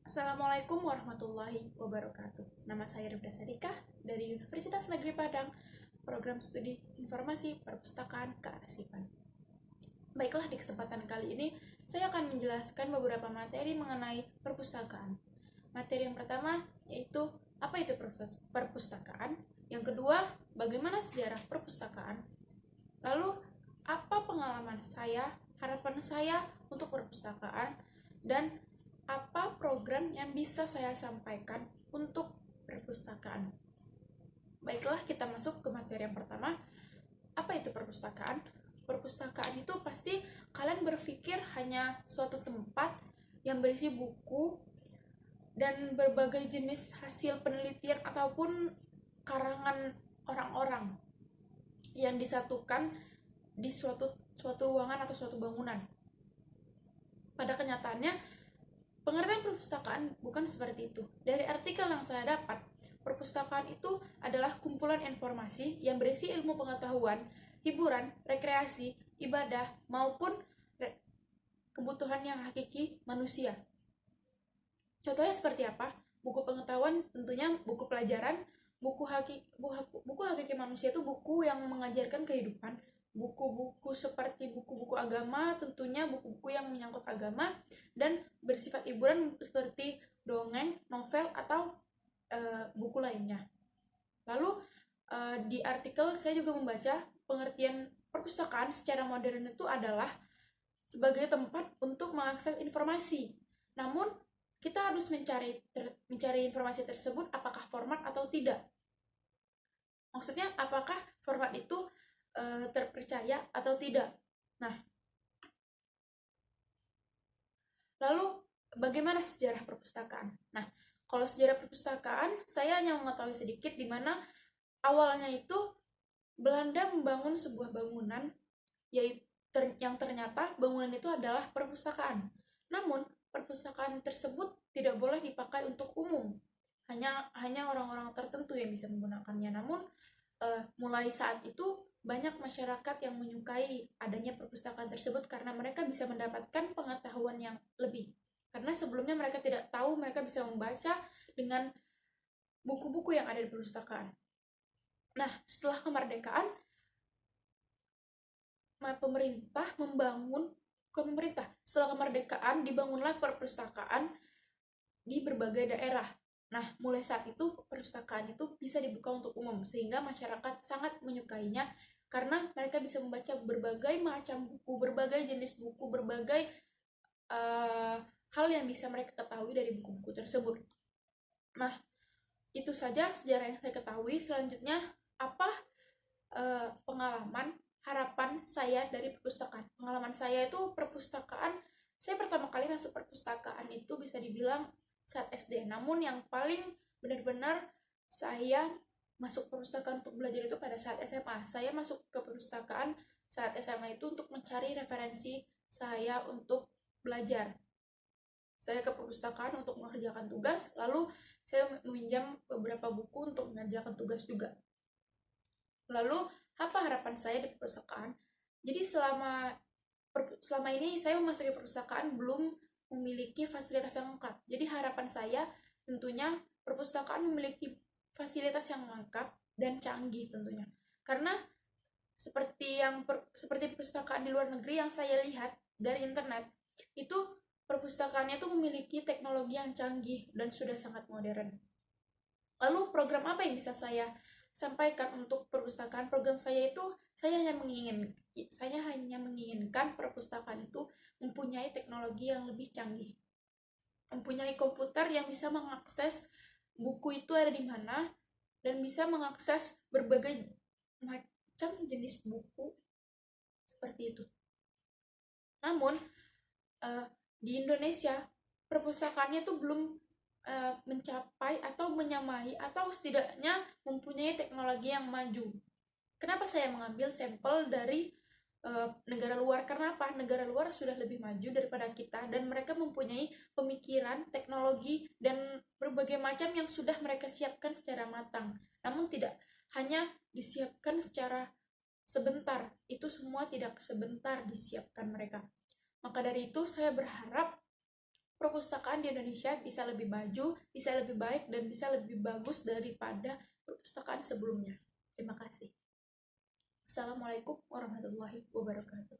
Assalamualaikum warahmatullahi wabarakatuh. Nama saya Rifda Sadika dari Universitas Negeri Padang, Program Studi Informasi Perpustakaan Kearsipan. Baiklah, di kesempatan kali ini saya akan menjelaskan beberapa materi mengenai perpustakaan. Materi yang pertama yaitu apa itu perpustakaan, yang kedua bagaimana sejarah perpustakaan, lalu apa pengalaman saya, harapan saya untuk perpustakaan, dan apa program yang bisa saya sampaikan untuk perpustakaan. Baiklah, kita masuk ke materi yang pertama. Apa itu perpustakaan? Perpustakaan itu pasti kalian berpikir hanya suatu tempat yang berisi buku dan berbagai jenis hasil penelitian ataupun karangan orang-orang yang disatukan di suatu ruangan atau suatu bangunan. Pada kenyataannya, pengertian perpustakaan bukan seperti itu. Dari artikel yang saya dapat, perpustakaan itu adalah kumpulan informasi yang berisi ilmu pengetahuan, hiburan, rekreasi, ibadah, maupun kebutuhan yang hakiki manusia. Contohnya seperti apa? Buku pengetahuan tentunya buku pelajaran, buku hakiki manusia itu buku yang mengajarkan kehidupan, buku-buku seperti buku-buku agama, tentunya buku-buku yang menyangkut agama, dan bersifat hiburan seperti dongeng, novel, atau buku lainnya. Lalu di artikel saya juga membaca pengertian perpustakaan secara modern itu adalah sebagai tempat untuk mengakses informasi. Namun kita harus mencari informasi tersebut apakah format atau tidak. Maksudnya apakah format itu terpercaya atau tidak. Nah, lalu bagaimana sejarah perpustakaan? Nah, kalau sejarah perpustakaan, saya hanya mengetahui sedikit di mana awalnya itu Belanda membangun sebuah bangunan yang ternyata bangunan itu adalah perpustakaan. Namun, perpustakaan tersebut tidak boleh dipakai untuk umum. Hanya orang-orang tertentu yang bisa menggunakannya. Namun, mulai saat itu banyak masyarakat yang menyukai adanya perpustakaan tersebut karena mereka bisa mendapatkan pengetahuan yang lebih. Karena sebelumnya mereka tidak tahu, mereka bisa membaca dengan buku-buku yang ada di perpustakaan. Nah, setelah kemerdekaan, setelah kemerdekaan dibangunlah perpustakaan di berbagai daerah. Nah, mulai saat itu perpustakaan itu bisa dibuka untuk umum sehingga masyarakat sangat menyukainya karena mereka bisa membaca berbagai macam buku, berbagai jenis buku, berbagai hal yang bisa mereka ketahui dari buku-buku tersebut. Nah, itu saja sejarah yang saya ketahui. Selanjutnya, apa pengalaman harapan saya dari perpustakaan? Pengalaman saya itu perpustakaan, saya pertama kali masuk perpustakaan itu bisa dibilang saat SD. Namun yang paling benar-benar saya masuk perpustakaan untuk belajar itu pada saat SMA. Saya masuk ke perpustakaan saat SMA itu untuk mencari referensi saya untuk belajar. Saya ke perpustakaan untuk mengerjakan tugas, lalu saya meminjam beberapa buku untuk mengerjakan tugas juga. Lalu, apa harapan saya di perpustakaan? Jadi selama ini saya memasuki perpustakaan belum memiliki fasilitas yang lengkap. Jadi harapan saya tentunya perpustakaan memiliki fasilitas yang lengkap dan canggih tentunya. Karena seperti perpustakaan di luar negeri yang saya lihat dari internet, itu perpustakaannya itu memiliki teknologi yang canggih dan sudah sangat modern. Lalu program apa yang bisa saya sampaikan untuk perpustakaan? Program saya itu saya hanya menginginkan perpustakaan itu mempunyai teknologi yang lebih canggih, mempunyai komputer yang bisa mengakses buku itu ada di mana dan bisa mengakses berbagai macam jenis buku seperti itu. Namun di Indonesia perpustakaannya itu belum mencapai atau menyamai atau setidaknya mempunyai teknologi yang maju. Kenapa saya mengambil sampel dari negara luar? Karena apa? Negara luar sudah lebih maju daripada kita dan mereka mempunyai pemikiran, teknologi, dan berbagai macam yang sudah mereka siapkan secara matang. Namun tidak hanya disiapkan secara sebentar, itu semua tidak sebentar disiapkan mereka. Maka dari itu saya berharap perpustakaan di Indonesia bisa lebih maju, bisa lebih baik, dan bisa lebih bagus daripada perpustakaan sebelumnya. Terima kasih. Assalamualaikum warahmatullahi wabarakatuh.